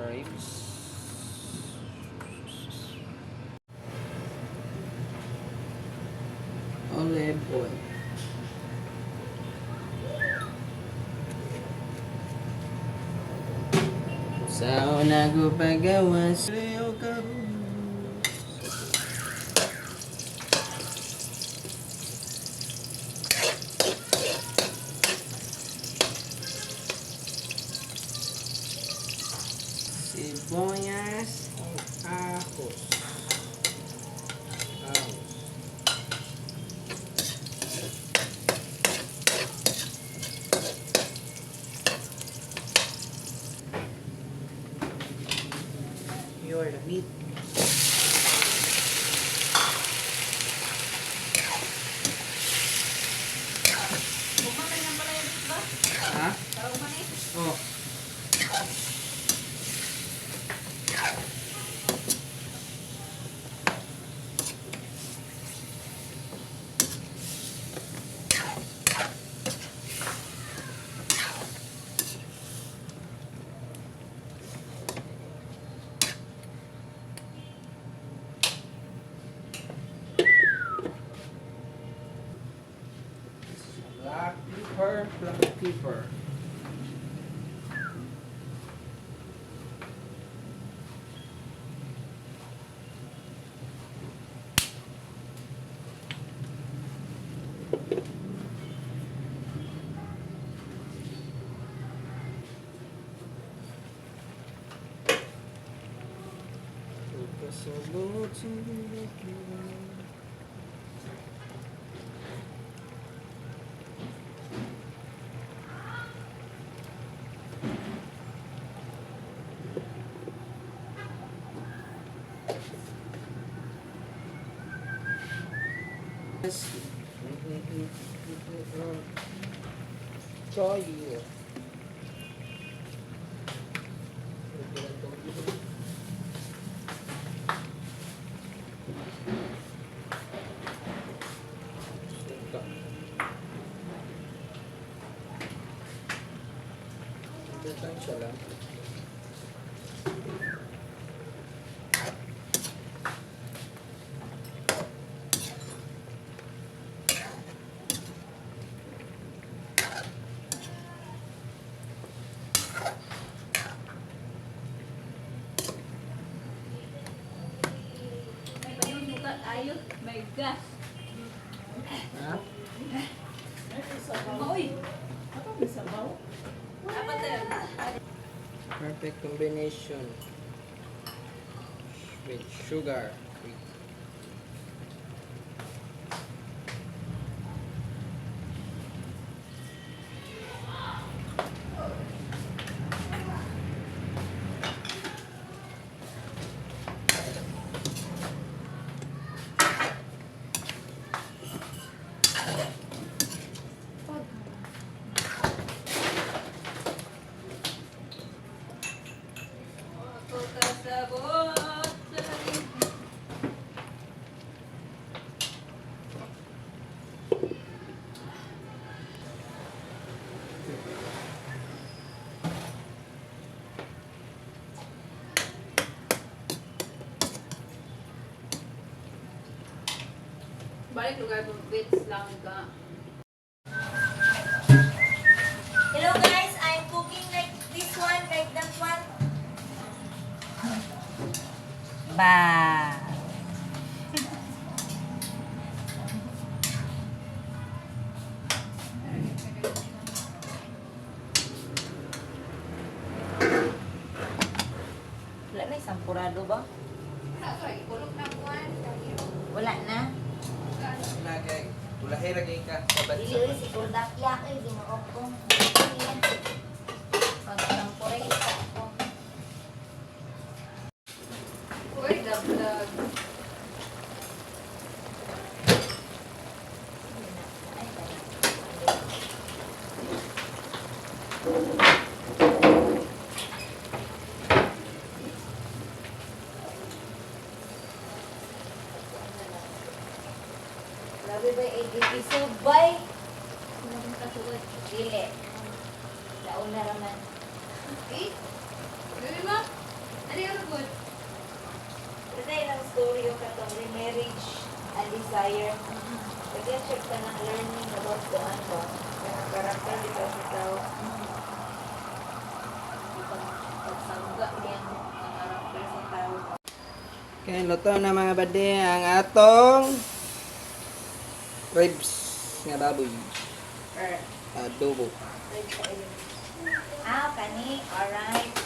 ribs. Olive oil. Sa una ko pagawas Leo Kabus. Sibuyas at ahos. Your meat. Umanay na pala yung ba? Ha? Para umanay. Oh. Black pepper. Choy. Siya lang. May bayong sukat ayos. May gas. Ha? Maoy. Ako may sabaw. Apa tayo? Perfect combination with sugar. Balik lugar po, bits lang ka. Hello guys, I'm cooking like this one, like that one. Ba. Wala na sampurado ba? Wala na. Nagay. Tulahe lagi ka sa Dili bansa. oi si Kurdakya kay di maokong. Pag sampure isa ko. Uy, vlog. Grabe ba 80 piso bay? Ano ka sugod? Dili. Laon na raman. Eh? Dili ba? Dali ano good. Kasi ilang story yung katong remarriage and desire. Kasi check ka ng learning about the ano. Yung karakter di ba sa tao. Pagsangga niya ang karakter sa tao. Okay, luto na mga bade ang atong ribs nga baboy. Or, Adobo. kani. Alright.